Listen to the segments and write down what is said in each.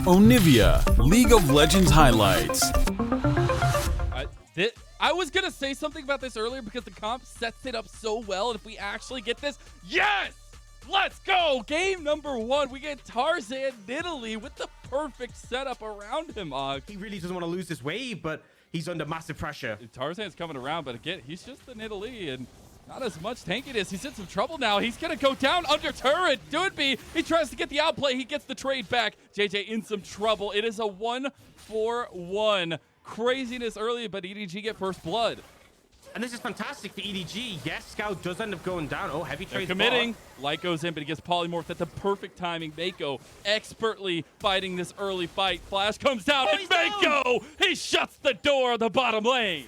Onivia, League of Legends highlights. I was going to say something about this earlier because the comp sets it up so well. And if we actually get this, yes! Let's go! Game number 1. We get Tarzan Nidalee with the perfect setup around him. He really doesn't want to lose this wave, but he's under massive pressure. Tarzan's coming around, but again, he's just the Nidalee and not as much tankiness. He's in some trouble now. He's going to go down under turret. Doodby, he tries to get the outplay. He gets the trade back. JJ in some trouble. It is a 1-4-1. Craziness early, but EDG get first blood. And this is fantastic for EDG. Yes, Scout does end up going down. Oh, heavy trade. Committing. Light goes in, but he gets polymorphed at the perfect timing. Mako expertly fighting this early fight. Flash comes down, and Mako, he shuts the door of the bottom lane.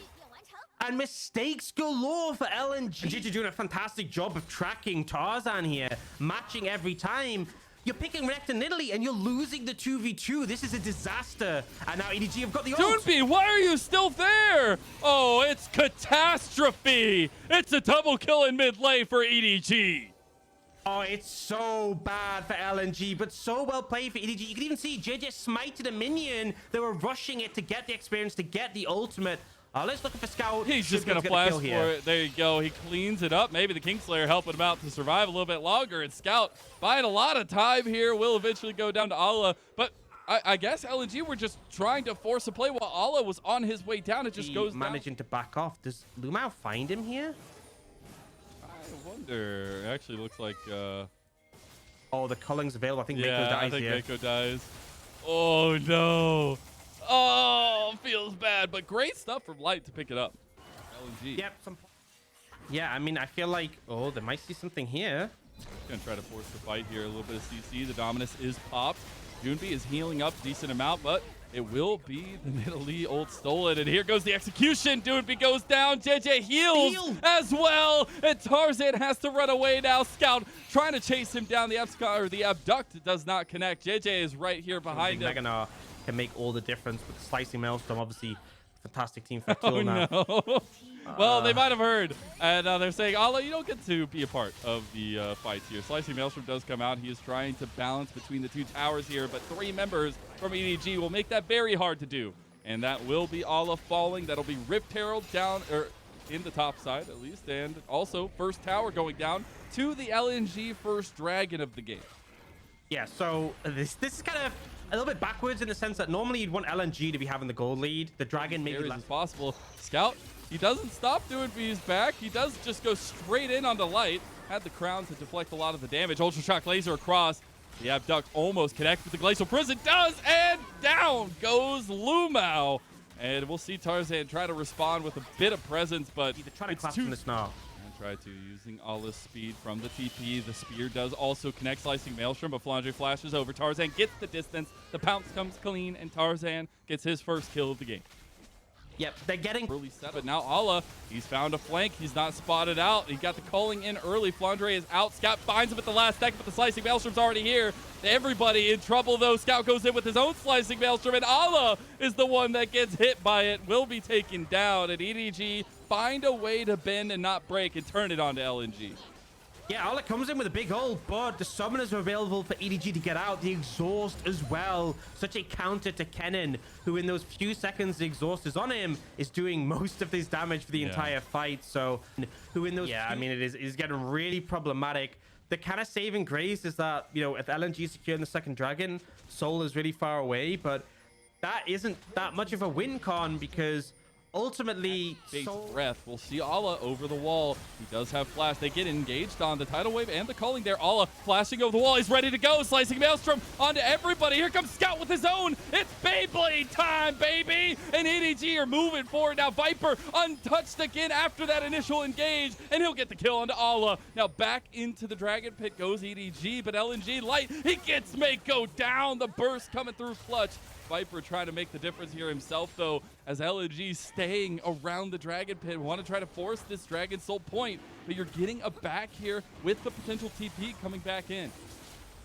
And mistakes galore for LNG. And GG doing a fantastic job of tracking Tarzan here, matching every time. You're picking Rector Nidalee and you're losing the 2v2. This is a disaster. And now EDG have got the ult. Doodby, why are you still there? Oh, it's catastrophe. It's a double kill in mid lane for EDG. Oh, it's so bad for LNG, but so well played for EDG. You can even see JJ smited a minion. They were rushing it to get the experience, to get the ultimate. Let's look for Scout. He's just going to flash for it. There you go. He cleans it up. Maybe the Kingslayer helping him out to survive a little bit longer. And Scout buying a lot of time here. Will eventually go down to Allah. But I guess LNG were just trying to force a play while Allah was on his way down. It just goes managing to back off. Does Lumao find him here? I wonder. It actually looks like... Oh, the culling's available. I think Mako dies I think here. Mako dies. Oh, no. Oh, feels bad, but great stuff from Light to pick it up. LNG. Yep. Yeah, I mean, I feel like, oh, there might be something here. Gonna try to force the fight here. A little bit of CC. The Dominus is popped. Doodby is healing up a decent amount, but it will be the Nidalee ult stolen. And here goes the execution. Doodby goes down. JJ heals as well. And Tarzan has to run away now. Scout trying to chase him down. The abduct does not connect. JJ is right here behind him. Can make all the difference with the slicing maelstrom. Obviously, fantastic team for kill now. No. Well, they might have heard, and they're saying, Allah, you don't get to be a part of the fights here. Slicing maelstrom does come out. He is trying to balance between the two towers here, but 3 members from EDG will make that very hard to do, and that will be Allah falling. That'll be Rift Herald down, or in the top side at least, and also first tower going down to the LNG first dragon of the game. Yeah, so this is kind of a little bit backwards in the sense that normally you'd want LNG to be having the gold lead. The dragon maybe less as possible. Scout, he doesn't stop doing B's back. He does just go straight in onto Light. Had the crown to deflect a lot of the damage. Ultra Shock laser across. The abduct almost connects with the Glacial Prison. Does, and down goes Lumao. And we'll see Tarzan try to respond with a bit of presence, but it's too now. Try to using Allah's speed from the TP. The spear does also connect Slicing Maelstrom, but Flandre flashes over. Tarzan gets the distance. The pounce comes clean, and Tarzan gets his first kill of the game. Yep, they're getting early set, but now Allah, he's found a flank. He's not spotted out. He got the calling in early. Flandre is out. Scout finds him at the last second, but the Slicing Maelstrom's already here. Everybody in trouble, though. Scout goes in with his own Slicing Maelstrom, and Allah is the one that gets hit by it. Will be taken down, and EDG find a way to bend and not break and turn it on to LNG. Yeah, Allah comes in with a big ult, but the summoners are available for EDG to get out. The exhaust as well. Such a counter to Kennen, who in those few seconds the exhaust is on him, is doing most of his damage for the entire fight. So, who in those I mean, it is getting really problematic. The kind of saving grace is that, you know, if LNG is securing the second dragon, Soul is really far away, but that isn't that much of a win con because ultimately, breath. We'll see Allah over the wall. He does have flash. They get engaged on the tidal wave and the calling there. Allah flashing over the wall. He's ready to go. Slicing Maelstrom onto everybody. Here comes Scout with his own. It's Beyblade time, baby. And EDG are moving forward. Now Viper untouched again after that initial engage, and he'll get the kill onto Allah. Now back into the Dragon Pit goes EDG, but LNG Light, he gets Mako down. The burst coming through clutch. Viper trying to make the difference here himself, though, as LNG staying around the Dragon Pit. Want to try to force this Dragon Soul point, but you're getting a back here with the potential TP coming back in.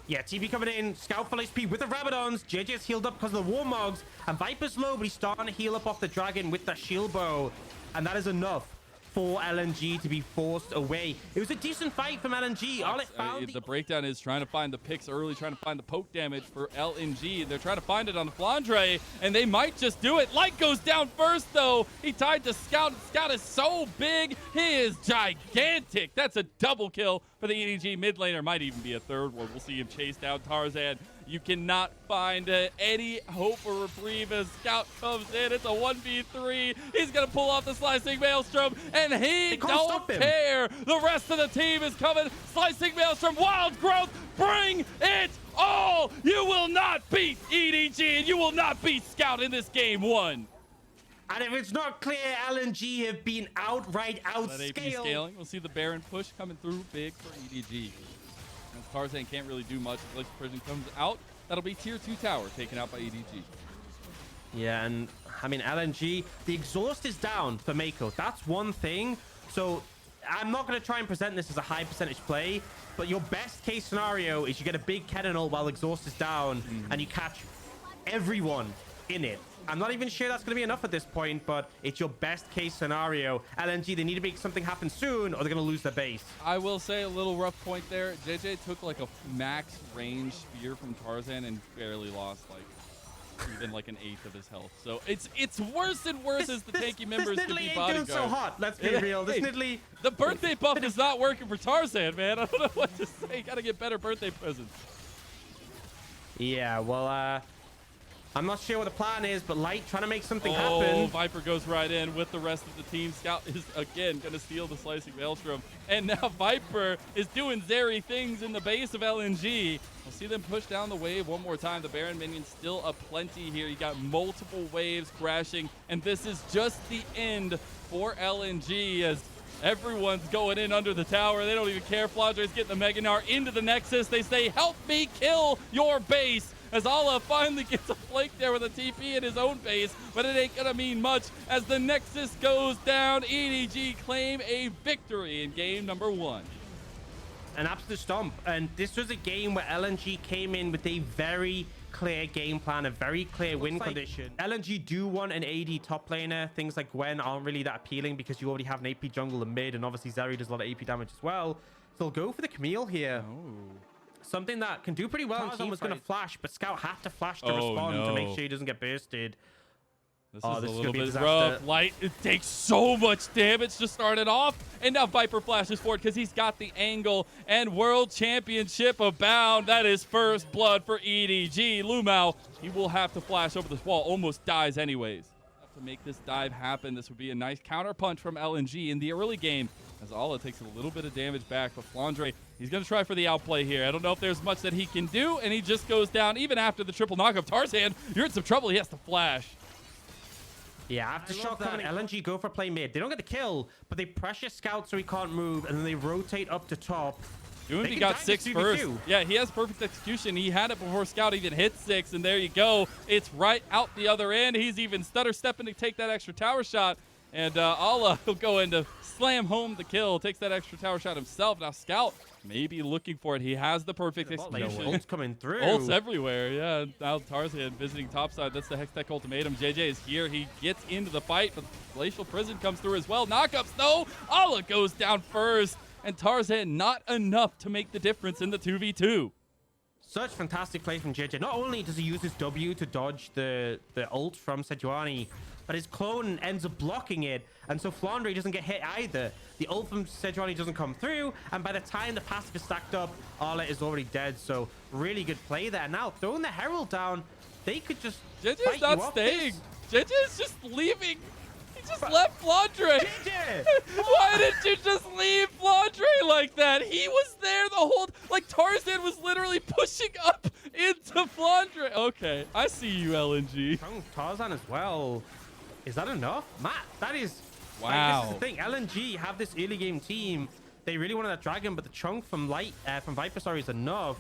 Yeah, TP coming in. Scout full HP with the Rabadons. JJ's healed up because of the Warmogs. And Viper's low, but he's starting to heal up off the Dragon with that shield bow. And that is enough for LNG to be forced away. It was a decent fight from LNG. All it found the breakdown is trying to find the picks early, trying to find the poke damage for LNG. They're trying to find it on the Flandre, and they might just do it. Light goes down first, though. He tied to Scout. Scout is so big. He is gigantic. That's a double kill for the EDG mid laner. Might even be a third one. We'll see him chase down Tarzan. You cannot find any hope or reprieve as Scout comes in. It's a 1v3. He's going to pull off the Slicing Maelstrom, and he don't care. The rest of the team is coming. Slicing Maelstrom, Wild Growth, bring it all. You will not beat EDG, and you will not beat Scout in this game one. And if it's not clear, LNG have been outright outscaled. Scaling. We'll see the Baron push coming through big for EDG. As Tarzan can't really do much. If Prison comes out, that'll be tier 2 tower taken out by EDG. Yeah, and I mean, LNG, the exhaust is down for Mako. That's one thing. So I'm not going to try and present this as a high percentage play, but your best case scenario is you get a big cannon ult while exhaust is down and you catch everyone in it. I'm not even sure that's going to be enough at this point, but it's your best case scenario. LNG, they need to make something happen soon or they're going to lose their base. I will say a little rough point there. JJ took like a max range spear from Tarzan and barely lost like even like an eighth of his health. So it's worse and worse as the tanky members this can be Nidalee ain't bodyguard. doing so hot. Let's be real. This Nidalee... The birthday buff is not working for Tarzan, man. I don't know what to say. Got to get better birthday presents. Yeah, well, I'm not sure what the plan is, but Light trying to make something Oh, happen. Viper goes right in with the rest of the team. Scout is, again, going to steal the Slicing Maelstrom. And now Viper is doing Zeri things in the base of LNG. We'll see them push down the wave one more time. The Baron minions still aplenty here. You got multiple waves crashing. And this is just the end for LNG as everyone's going in under the tower. They don't even care. Flandre's getting the Mega Gnar into the Nexus. They say, help me kill your base. As Ala finally gets a flank there with a TP in his own base, but it ain't gonna mean much as the Nexus goes down. EDG claim a victory in game number 1. An absolute stomp. And this was a game where LNG came in with a very clear game plan, a very clear win condition. LNG do want an AD top laner. Things like Gwen aren't really that appealing because you already have an AP jungle in mid, and obviously Zeri does a lot of AP damage as well. So they'll go for the Camille here. Oh. Something that can do pretty well. Tarzan was going to flash, but Scout had to flash to respond to make sure he doesn't get bursted. This is a little bit rough. Light, it takes so much damage to start it off. And now Viper flashes forward because he's got the angle and world championship abound. That is first blood for EDG. Lumao, he will have to flash over this wall. Almost dies anyways. To make this dive happen, this would be a nice counter punch from LNG in the early game. As Ala takes a little bit of damage back, but Flandre, he's going to try for the outplay here. I don't know if there's much that he can do, and he just goes down even after the triple knock of Tarzan. You're in some trouble. He has to flash. Yeah, after shot coming, LNG go for play mid. They don't get the kill, but they pressure Scout so he can't move, and then they rotate up to top. He got 6 first. Yeah, he has perfect execution. He had it before Scout even hit 6, and there you go. It's right out the other end. He's even stutter stepping to take that extra tower shot. And Ala will go in to slam home the kill. Takes that extra tower shot himself. Now Scout maybe looking for it. He has the perfect execution. Ult's coming through. Ult's everywhere. Yeah, now Tarzan visiting topside. That's the Hextech ultimatum. JJ is here. He gets into the fight, but Glacial Prison comes through as well. Knockups, though. Ala goes down first. And Tarzan not enough to make the difference in the 2v2. Such fantastic play from JJ. Not only does he use his W to dodge the ult from Sejuani, but his clone ends up blocking it, and so Flandre doesn't get hit either. The ult from Sejuani doesn't come through, and by the time the passive is stacked up, Arla is already dead. So really good play there. Now throwing the Herald down, they could just JJ's not staying. JJ's just leaving. He just left Flandre. JJ! Why did you just leave Flandre like that? He was there the whole... Like, Tarzan was literally pushing up into Flandre. Okay, I see you, LNG. Tarzan as well. Is that enough? Matt, that is... Wow. Like, this is the thing. LNG have this early game team. They really wanted that dragon, but the chunk from Viper, sorry, is enough.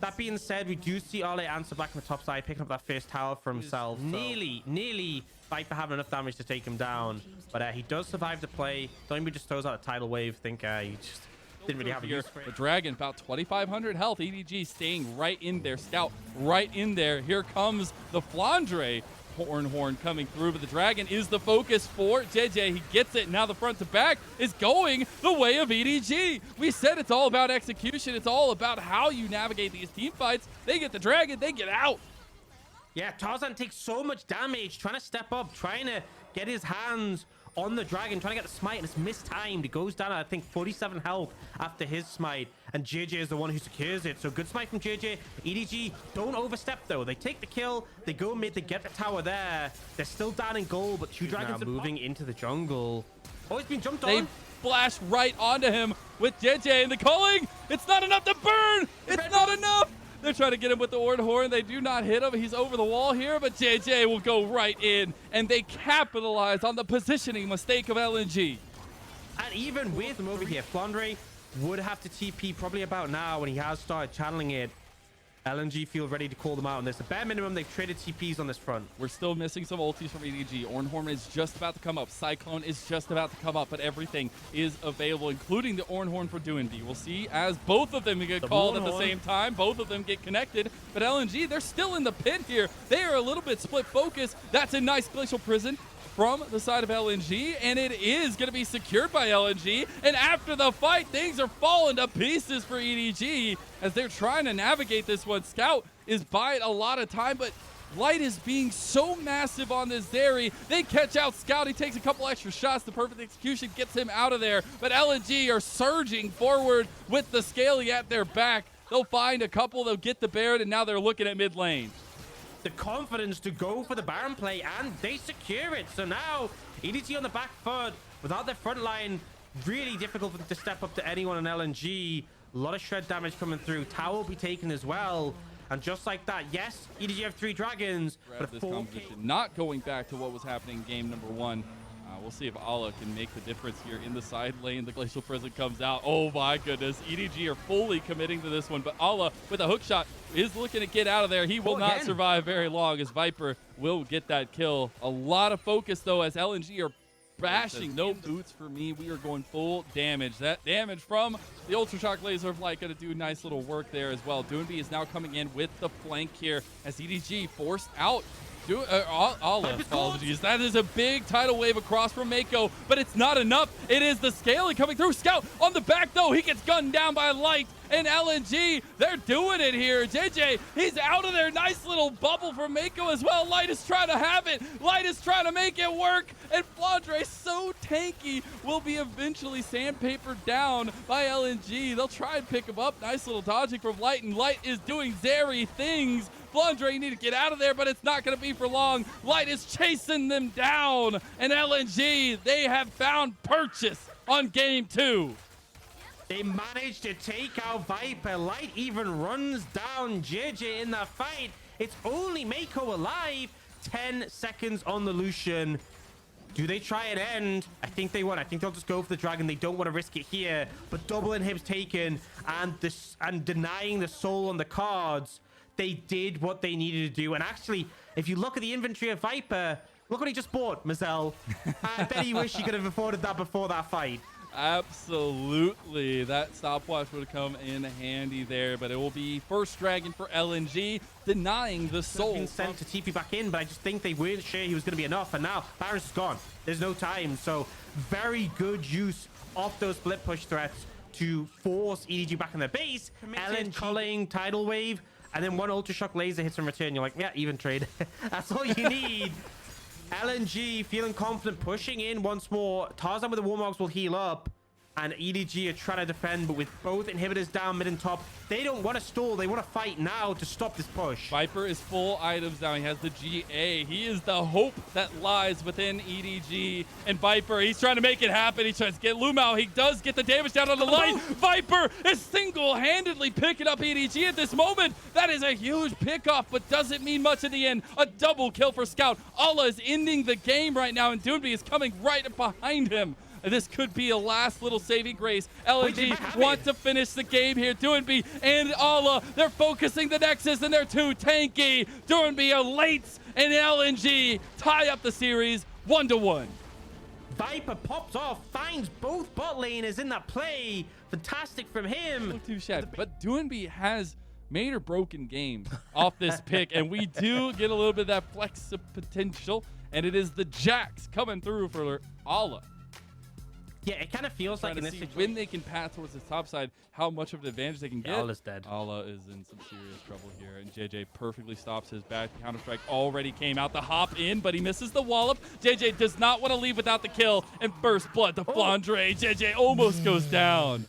That being said, we do see Arle answer back on the top side, picking up that first tower for himself. Nearly Viper having enough damage to take him down. But he does survive the play. Don't just throws out a tidal wave. Think he just didn't really have a use for it. The dragon, about 2,500 health. EDG staying right in there. Scout right in there. Here comes the Flandre. Horn coming through, but the Dragon is the focus for JJ. He gets it. Now the front to back is going the way of EDG. We said it's all about execution. It's all about how you navigate these team fights. They get the Dragon, they get out. Yeah, Tarzan takes so much damage, trying to step up, trying to get his hands on the Dragon, trying to get the smite, and it's mistimed. It goes down at, I think, 47 health after his smite, and JJ is the one who secures it. So good smite from JJ. EDG don't overstep, though. They take the kill, they go mid, they get the tower there. They're still down in gold, but two Dragons are moving into the jungle. Oh, he's been jumped on. They flash right onto him with JJ, and the calling. It's not enough to burn. It's not enough. They're trying to get him with the Horn. They do not hit him. He's over the wall here, but JJ will go right in, and they capitalize on the positioning mistake of LNG. And even with him over here, Flandre would have to TP probably about now when he has started channeling it. LNG feel ready to call them out on this. The bare minimum, they've traded TPs on this front. We're still missing some ultis from EDG. Ornhorn is just about to come up. Cyclone is just about to come up, but everything is available, including the Ornhorn for Doinby. We'll see as both of them get called at the same time. Both of them get connected, but LNG, they're still in the pit here. They are a little bit split focus. That's a nice Glacial Prison from the side of LNG, and it is going to be secured by LNG. And after the fight, things are falling to pieces for EDG as they're trying to navigate this one. Scout is buying a lot of time, but Light is being so massive on this Zeri. They catch out Scout. He takes a couple extra shots. The perfect execution gets him out of there, but LNG are surging forward with the Scaly at their back. They'll find a couple, they'll get the Baron, and now they're looking at mid lane. The confidence to go for the Baron play, and they secure it. So now EDG on the back foot without their front line, really difficult for them to step up to anyone on LNG. A lot of shred damage coming through. Tower will be taken as well, and just like that, yes, EDG have 3 Dragons, but this competition not going back to what was happening in game number 1. We'll see if Allah can make the difference here in the side lane. The Glacial Prison comes out. Oh my goodness. EDG are fully committing to this one, but Allah with a hook shot is looking to get out of there. He will not survive very long as Viper will get that kill. A lot of focus though as LNG are bashing. No boots for me. We are going full damage. That damage from the Ultra Shock Laser of Light going to do nice little work there as well. Doinby is now coming in with the flank here as EDG forced out Allah, apologies. That is a big tidal wave across from Mako, but it's not enough. It is the Scaly coming through. Scout on the back, though. He gets gunned down by Light, and LNG, they're doing it here. JJ, he's out of there. Nice little bubble from Mako as well. Light is trying to have it. Light is trying to make it work, and Flandre, so tanky, will be eventually sandpapered down by LNG. They'll try and pick him up. Nice little dodging from Light, and Light is doing Zeri things. Flandre, you need to get out of there, but it's not going to be for long. Light is chasing them down, and LNG, they have found purchase on game 2. They managed to take out Viper. Light even runs down JJ in that fight. It's only Mako alive. 10 seconds on the Lucian. Do they try and end? I think they won't. I think they'll just go for the Dragon. They don't want to risk it here, but double inhibs taken and denying the soul on the cards. They did what they needed to do. And actually, if you look at the inventory of Viper, look what he just bought, Mazel. I bet he wished he could have afforded that before that fight. Absolutely. That stopwatch would have come in handy there, but it will be first Dragon for LNG, denying the soul. Been sent to TP back in, but I just think they weren't sure he was going to be enough. And now Baron's gone. There's no time. So very good use of those split push threats to force EDG back in their base. LNG calling Tidal Wave. And then one Ultra Shock Laser hits in return. You're like, yeah, even trade. That's all you need. LNG feeling confident, pushing in once more. Tarzan with the Warmogs will heal up. And EDG are trying to defend, but with both inhibitors down mid and top, they don't want to stall. They want to fight now to stop this push. Viper is full items now. He has the GA. He is the hope that lies within EDG. And Viper, he's trying to make it happen. He tries to get Lumao. He does get the damage down on the line. Viper is single-handedly picking up EDG at this moment. That is a huge pickoff, but doesn't mean much in the end. A double kill for Scout. Allah is ending the game right now, and Doinby is coming right behind him. This could be a last little saving grace. LNG want to finish the game here. Doinby and Allah, they're focusing the Nexus, and they're too tanky. Doinby are late, and LNG tie up the series 1-1. Viper pops off, finds both bot laners in that play. Fantastic from him. Too shabby, but Doinby has made or broken games off this pick, and we do get a little bit of that flex potential, and it is the Jacks coming through for Ala. Yeah, it kind of feels like in this situation, situation, when they can pass towards the top side, how much of an advantage they can get. Ala's dead. Ala is in some serious trouble here, and JJ perfectly stops his back. Counter-Strike already came out to hop in, but he misses the wallop. JJ does not want to leave without the kill, and first blood to Flandre. JJ almost goes down.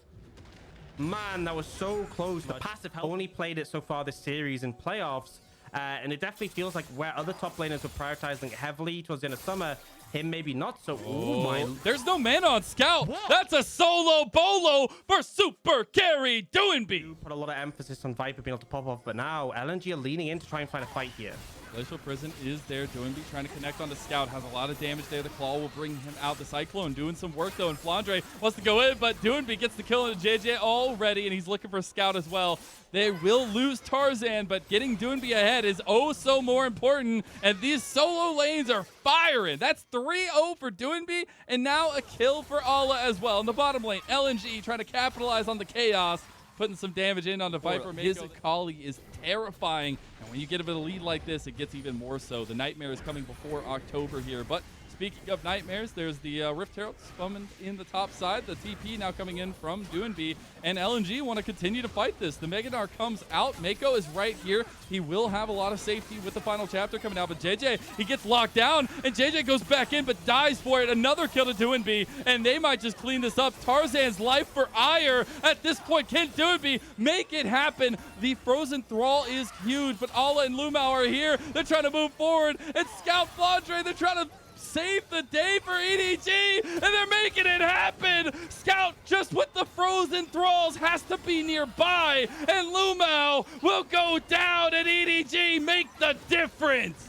Man, that was so close. The passive help only played it so far this series in playoffs, and it definitely feels like where other top laners were prioritizing heavily towards the end of summer, him maybe not so. Oh my! There's no mana on Scout. What? That's a solo bolo for super carry Doinby. Put a lot of emphasis on Viper being able to pop off, but now LNG are leaning in to try and find a fight here. Glacial Prison is there. Doinby trying to connect on the Scout. Has a lot of damage there. The Claw will bring him out. The Cyclone doing some work, though, and Flandre wants to go in, but Doinby gets the kill into JJ already, and he's looking for Scout as well. They will lose Tarzan, but getting Doinby ahead is oh so more important, and these solo lanes are firing. That's 3-0 for Doinby, and now a kill for Ala as well. In the bottom lane, LNG trying to capitalize on the chaos, putting some damage in on the Viper. His Akali is terrifying, and when you get a bit of lead like this, it gets even more so. The Nightmare is coming before October here, but speaking of Nightmares, there's the Rift Herald spamming in the top side. The TP now coming in from Doinby, and LNG want to continue to fight this. The Meganar comes out. Mako is right here. He will have a lot of safety with the final chapter coming out, but JJ, he gets locked down, and JJ goes back in, but dies for it. Another kill to Doinby, and they might just clean this up. Tarzan's life for ire at this point. Can Doinby make it happen? The Frozen Thrall is huge, but Ala and Lumao are here. They're trying to move forward, and Scout Flandre, they're trying to save the day for EDG, and they're making it happen. Scout, just with the Frozen Thralls, has to be nearby, and Lumao will go down, and EDG make the difference.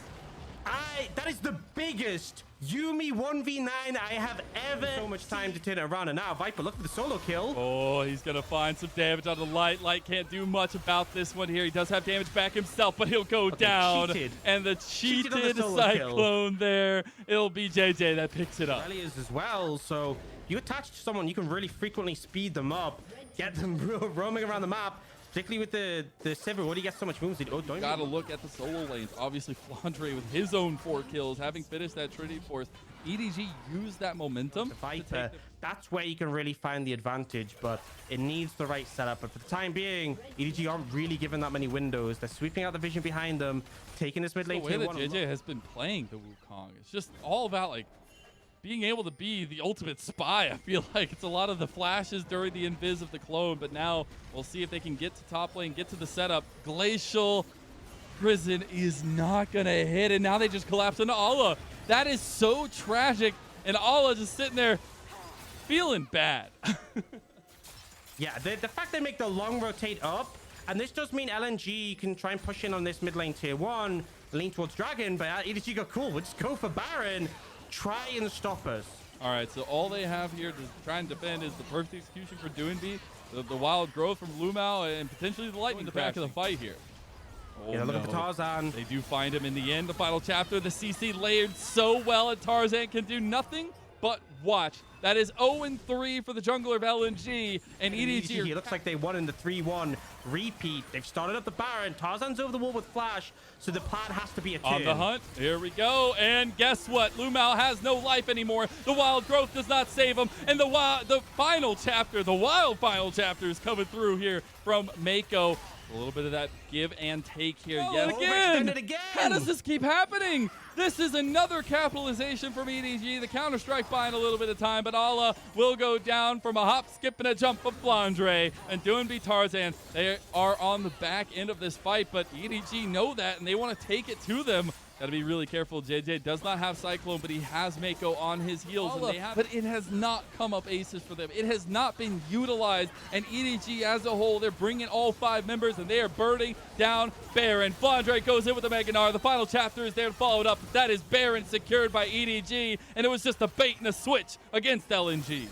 That is the biggest Yuumi 1v9 I have ever. So much time to turn it around, and now Viper, look for the solo kill. Oh, he's gonna find some damage on the Light. Light can't do much about this one here. He does have damage back himself, but he'll go down. Cheated. And the cheated the Cyclone there. It'll be JJ that picks it up. Rally is as well, so you attach to someone, you can really frequently speed them up, get them roaming around the map. Particularly with the Sever, what do you get so much moves? Gotta look at the solo lanes. Obviously, Flandre with his own 4 kills, having finished that Trinity Force. EDG used that momentum. Viper, that's where you can really find the advantage, but it needs the right setup. But for the time being, EDG aren't really given that many windows. They're sweeping out the vision behind them, taking this mid lane. The way that JJ has been playing the Wukong, it's just all about like being able to be the ultimate spy. I feel like it's a lot of the flashes during the invis of the clone, but now we'll see if they can get to top lane, get to the setup. Glacial Prison is not gonna hit, and now they just collapse into Ala. That is so tragic, and Ala just sitting there feeling bad. Yeah, the fact they make the long rotate up, and this does mean LNG can try and push in on this mid lane tier 1, lean towards Dragon, but EDG go cool. We'll just go for Baron. Try and stop us. All right, so all they have here to try and defend is the perfect execution for Doinby, the wild growth from Lumao, and potentially the lightning in the back of the fight here. Oh, yeah, looking for Tarzan. They do find him in the end. The final chapter, the CC layered so well, and Tarzan can do nothing but watch. That is 0-3 for the jungler of LNG, and EDG. It looks like they won in the 3-1 repeat. They've started up the Baron. Tarzan's over the wall with Flash, so the plan has to be a turn. On the hunt. Here we go. And guess what? Lumao has no life anymore. The wild growth does not save him. And the final chapter, the wild final chapter is coming through here from Mako. A little bit of that give and take here yet again. How does this keep happening? This is another capitalization from EDG. The Counter-Strike buying a little bit of time, but Ala will go down from a hop, skip, and a jump of Flandre. And Doinby Tarzan, they are on the back end of this fight, but EDG know that, and they want to take it to them. Got to be really careful. JJ does not have Cyclone, but he has Mako on his heels. But it has not come up aces for them. It has not been utilized. And EDG as a whole, they're bringing all 5 members, and they are burning down Baron. Flandre goes in with the Meganar. The final chapter is there to follow it up. But that is Baron secured by EDG, and it was just a bait and a switch against LNG.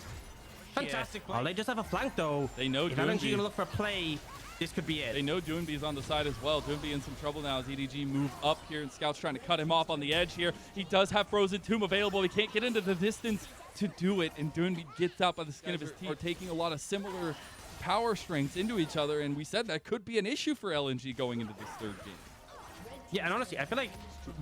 Fantastic play. Oh, they just have a flank, though. They know if LNG going to look for a play, this could be it. They know Doinby's on the side as well. Doinby in some trouble now as EDG move up here, and Scout's trying to cut him off on the edge here. He does have Frozen Tomb available. He can't get into the distance to do it, and Doinby gets out by the skin of his teeth. Are taking a lot of similar power strengths into each other, and we said that could be an issue for LNG going into this third game. Yeah, and honestly, I feel like,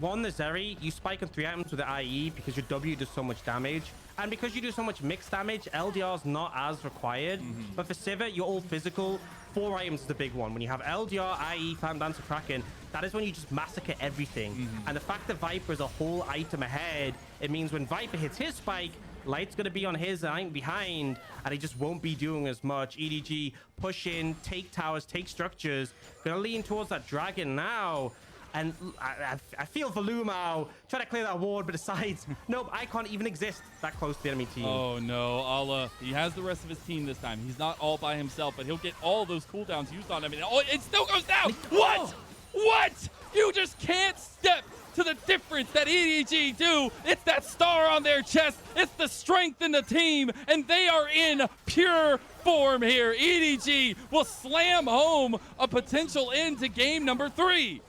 one, the Zeri, you spike on 3 items with the IE because your W does so much damage. And because you do so much mixed damage, LDR is not as required. But for Sivir, you're all physical. 4 items is the big one. When you have LDR, IE, Phantom Dancer, Kraken, that is when you just massacre everything. And the fact that Viper is a whole item ahead, it means when Viper hits his spike, Light's going to be on his item behind, and he just won't be doing as much. EDG push in, take towers, take structures. Going to lean towards that dragon now. And I feel for Lumao trying to clear that ward, but decides, nope, I can't even exist that close to the enemy team. Oh no, Allah, he has the rest of his team this time. He's not all by himself, but he'll get all those cooldowns used on him. And oh, it still goes down. What? What? You just can't step to the difference that EDG do. It's that star on their chest. It's the strength in the team, and they are in pure form here. EDG will slam home a potential end to game number 3.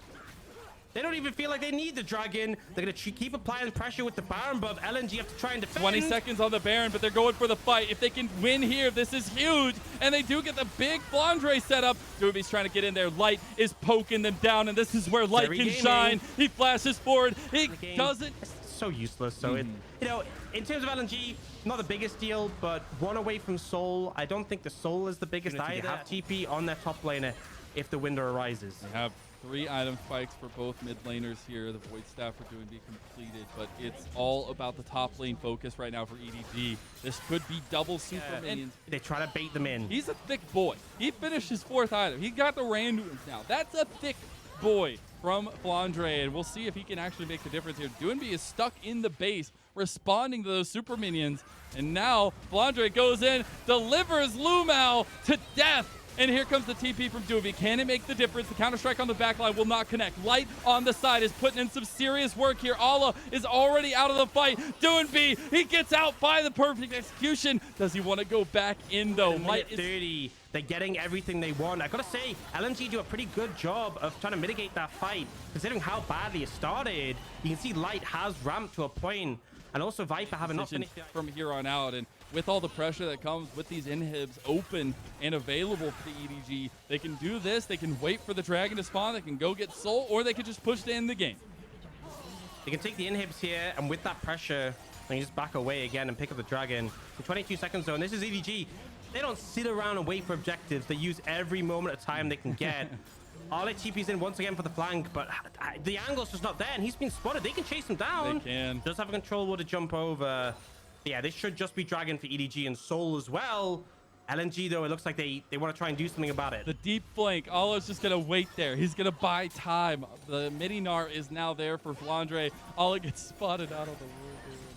They don't even feel like they need the dragon. They're going to keep applying pressure with the Baron, but LNG have to try and defend. 20 seconds on the Baron, but they're going for the fight. If they can win here, this is huge. And they do get the big Flandre setup. Doobie's trying to get in there. Light is poking them down, and this is where Light can shine. He flashes forward. He doesn't. It's so useless. So, it, you know, in terms of LNG, not the biggest deal, but 1 away from Soul. I don't think the Soul is the biggest either. They have TP on their top laner if the window arises. They have 3 item spikes for both mid laners here. The Void Staff are doing be completed, but it's all about the top lane focus right now for EDG. This could be double super minions. They try to bait them in. He's a thick boy. He finished his 4th item. He got the randoms now. That's a thick boy from Flandre, and we'll see if he can actually make the difference here. Doonby is stuck in the base, responding to those super minions, and now Flandre goes in, delivers Lumao to death. And here comes the TP from Doobie. Can it make the difference? The Counter-Strike on the back line will not connect. Light on the side is putting in some serious work here. Allah is already out of the fight. Doobie, he gets out by the perfect execution. Does he want to go back in, though? Light is 30. They're getting everything they want. I gotta say, LNG do a pretty good job of trying to mitigate that fight. Considering how badly it started, you can see Light has ramped to a point. And also Viper having not finished from here on out. And with all the pressure that comes with these inhibs open and available for the EDG, they can do this. They can wait for the dragon to spawn. They can go get Soul, or they can just push to end the game. They can take the inhibs here, and with that pressure, they can just back away again and pick up the dragon. So 22 seconds though, and this is EDG. They don't sit around and wait for objectives. They use every moment of time they can get. Arle TP's in once again for the flank, but the angle's just not there, and he's been spotted. They can chase him down. They can. Does have a control wall to jump over. Yeah, this should just be dragon for EDG and Soul as well. LNG, though, it looks like they want to try and do something about it. The deep flank, Allah's just going to wait there. He's going to buy time. The Midi-Gnar is now there for Flandre. Allah gets spotted out of the wood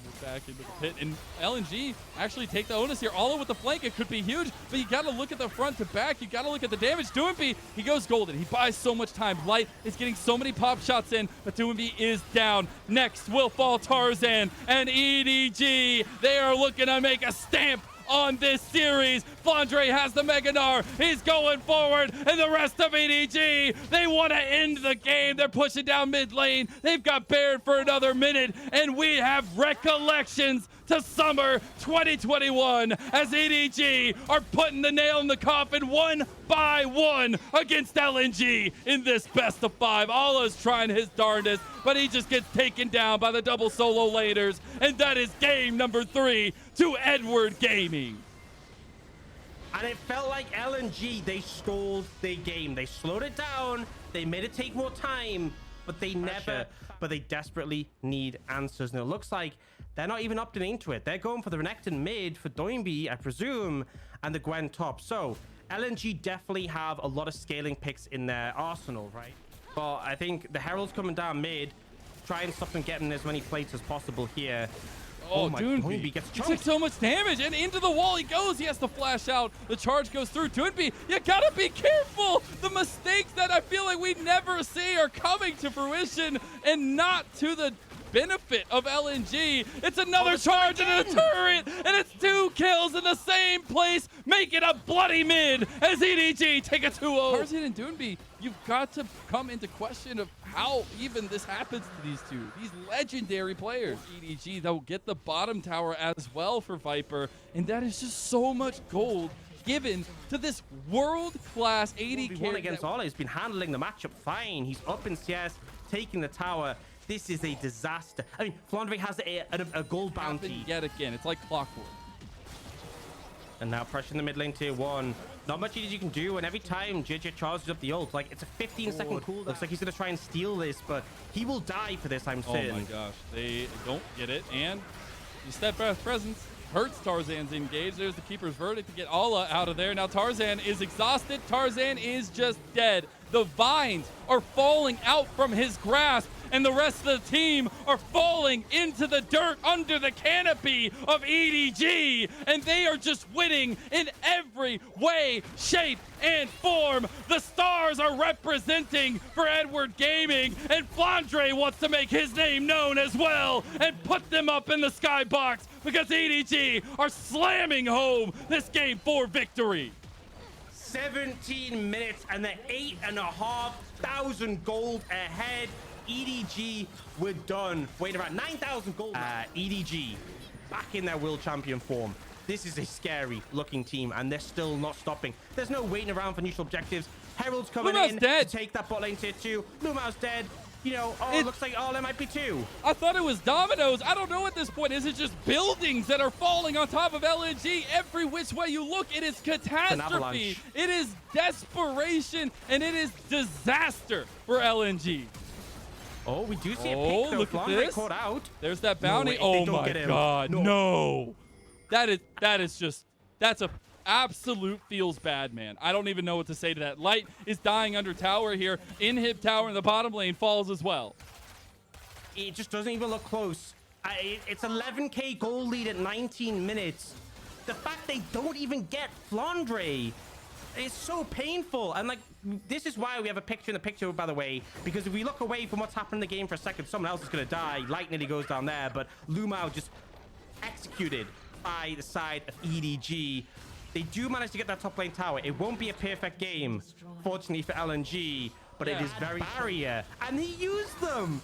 and back into the pit. And LNG actually take the onus here. Allah with the flank, it could be huge, but you got to look at the front to back. You got to look at the damage. Doomby, he goes golden. He buys so much time. Light is getting so many pop shots in, but Doomby is down. Next will fall Tarzan and EDG. They are looking to make a stamp on this series. Flandre has the Mega-Gnar. He's going forward, and the rest of EDG, they want to end the game. They're pushing down mid lane. They've got Baron for another minute, and we have recollections to summer 2021 as EDG are putting the nail in the coffin 1 by 1 against LNG in this best of 5. Allah's trying his darndest, but he just gets taken down by the double solo laners, and that is game number 3 to Edward Gaming. And it felt like LNG, they stalled their game. They slowed it down. They made it take more time, but they they desperately need answers. And it looks like they're not even opting into it. They're going for the Renekton mid for Doinby, I presume, and the Gwen top. So LNG definitely have a lot of scaling picks in their arsenal, right? But I think the Herald's coming down mid, try and stop them getting as many plates as possible here. Oh, my, Doonby gets he took so much damage, and into the wall he goes. He has to flash out. The charge goes through. Doonby, you gotta be careful. The mistakes that I feel like we never see are coming to fruition, and not to the benefit of LNG. It's another charge and a turret, and it's 2 kills in the same place, making a bloody mid as EDG take a 2-0. Tarzan and Doonby, you've got to come into question of how even this happens to these two. These legendary players. EDG, they'll get the bottom tower as well for Viper, and that is just so much gold given to this world-class AD 1v1 carry against Ola. He's been handling the matchup fine. He's up in CS, taking the tower. This is a disaster. I mean, Flandre has a gold bounty. yet again. It's like clockwork. And now pressure in the mid lane tier 1. Not much EDG can do, and every time JJ charges up the ult, like, it's a 15-second cooldown. Looks like he's going to try and steal this, but he will die for this, I'm certain. Oh my gosh, they don't get it, and the steadfast presence hurts Tarzan's engage. There's the keeper's verdict to get Ala out of there. Now Tarzan is exhausted. Tarzan is just dead. The vines are falling out from his grasp, and the rest of the team are falling into the dirt under the canopy of EDG, and they are just winning in every way, shape, and form. The stars are representing for Edward Gaming, and Flandre wants to make his name known as well and put them up in the skybox because EDG are slamming home this game for victory. 17 minutes and they're 8,500 gold ahead. EDG, we're done. Wait, around 9,000 gold. EDG back in their world champion form. This is a scary looking team, and they're still not stopping. There's no waiting around for neutral objectives. Herald's coming Lumao's in dead. to take that bot lane tier 2. Lumao's dead. You know, it looks like there might be 2. I thought it was dominoes. I don't know at this point. Is it just buildings that are falling on top of LNG? Every which way you look, it is catastrophe. It is desperation, and it is disaster for LNG. Oh, we do see a pick, though. Look at this. Caught out. There's that bounty. No way, oh my God, no. That is just, that's a absolute feels bad, man. I don't even know what to say to that. Light is dying under tower here. Inhib tower in the bottom lane falls as well. It just doesn't even look close. It's 11k goal lead at 19 minutes. The fact they don't even get Flandre is so painful. And like, this is why we have a picture in the picture, by the way, because if we look away from what's happened in the game for a second, someone else is going to die. Light nearly goes down there, but Lumao just executed by the side of EDG. They do manage to get that top lane tower. It won't be a perfect game, fortunately for LNG, but it is very barrier. And he used them.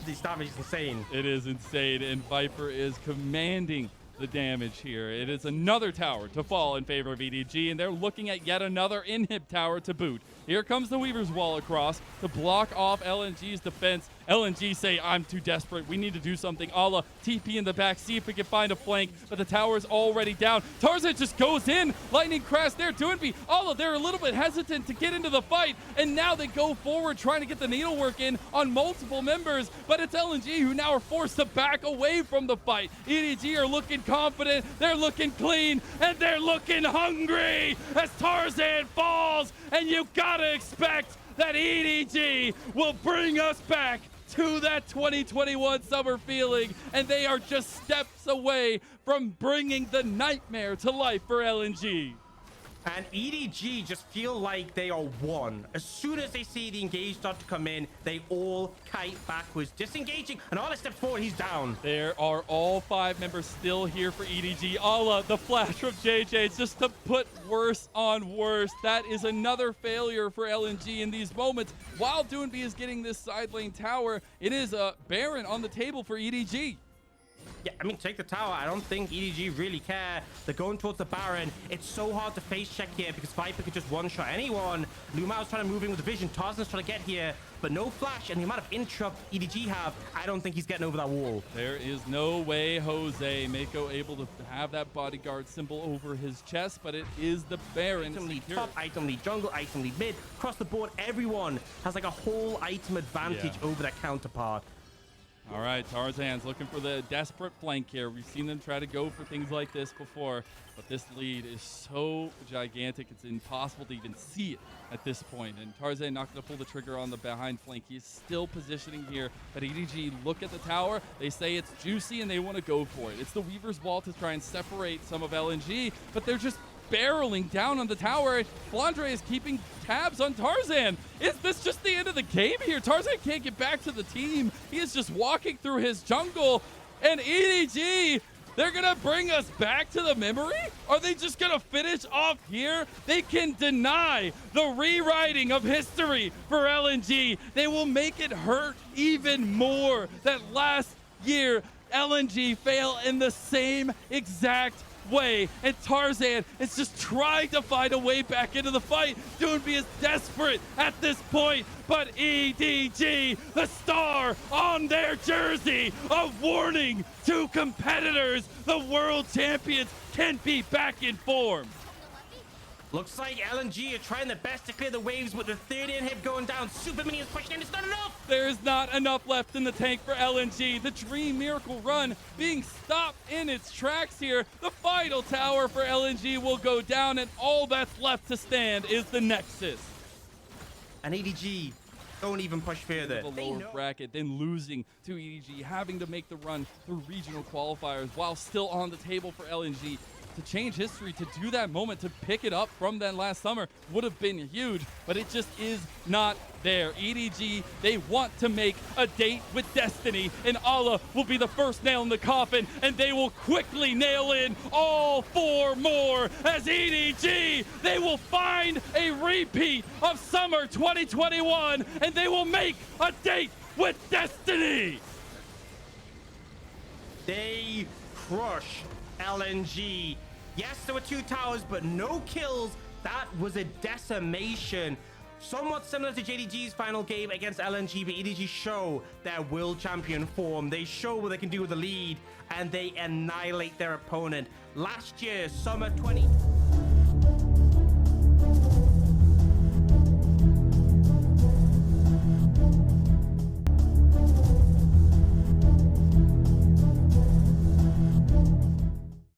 This damage is insane. It is insane, and Viper is commanding the damage here. It is another tower to fall in favor of EDG, and they're looking at yet another inhib tower to boot. Here comes the Weaver's Wall across to block off LNG's defense. LNG say, I'm too desperate. We need to do something. Ala TP in the back, see if we can find a flank, but the tower's already down. Tarzan just goes in. Lightning crash there. Doinby, Ala, they're a little bit hesitant to get into the fight, and now they go forward trying to get the needlework in on multiple members, but it's LNG who now are forced to back away from the fight. EDG are looking confident, they're looking clean, and they're looking hungry as Tarzan falls, and you gotta expect that EDG will bring us back to that 2021 summer feeling, and they are just steps away from bringing the nightmare to life for LNG. And EDG just feel like they are one. As soon as they see the engage start to come in, they all kite backwards, disengaging, and Ala steps forward, he's down. There are all 5 members still here for EDG. Ala, the flash from JJ, just to put worse on worse. That is another failure for LNG in these moments. While Doinby is getting this side lane tower, it is a Baron on the table for EDG. Yeah, I mean, take the tower. I don't think EDG really care. They're going towards the Baron. It's so hard to face check here because Viper could just one-shot anyone. Lumao's trying to move in with the vision. Tarzan's trying to get here, but no flash. And the amount of interrupt EDG have, I don't think he's getting over that wall. There is no way Jose Mako able to have that bodyguard symbol over his chest, but it is the Baron. Item lead top, item lead jungle, item lead mid. Across the board, everyone has like a whole item advantage over their counterpart. All right, Tarzan's looking for the desperate flank here. We've seen them try to go for things like this before, but this lead is so gigantic, it's impossible to even see it at this point. And Tarzan not going to pull the trigger on the behind flank. He's still positioning here, but EDG look at the tower. They say it's juicy, and they want to go for it. It's the Weaver's Wall to try and separate some of LNG, but they're just barreling down on the tower. Flandre is keeping tabs on Tarzan. Is this just the end of the game here? Tarzan can't get back to the team. He is just walking through his jungle. And EDG, they're going to bring us back to the memory? Are they just going to finish off here? They can deny the rewriting of history for LNG. They will make it hurt even more that last year LNG fail in the same exact way, and Tarzan is just trying to find a way back into the fight. Doonby is desperate at this point, but EDG, the star on their jersey, a warning to competitors. The world champions can be back in form. Looks like LNG are trying their best to clear the waves with the third inhib going down. Super Minions pushing in. It's not enough. There's not enough left in the tank for LNG. The Dream Miracle run being stopped in its tracks here. The final tower for LNG will go down, and all that's left to stand is the Nexus. And EDG don't even push further. The lower bracket, then losing to EDG, having to make the run through regional qualifiers while still on the table for LNG. To change history, to do that moment, to pick it up from that last summer would have been huge, but it just is not there. EDG, they want to make a date with destiny, and Allah will be the first nail in the coffin, and they will quickly nail in all 4 more as EDG, they will find a repeat of summer 2021, and they will make a date with destiny. They crush LNG. Yes, there were 2 towers, but no kills. That was a decimation. Somewhat similar to JDG's final game against LNG, but EDG show their world champion form. They show what they can do with the lead, and they annihilate their opponent. Last year, summer 20...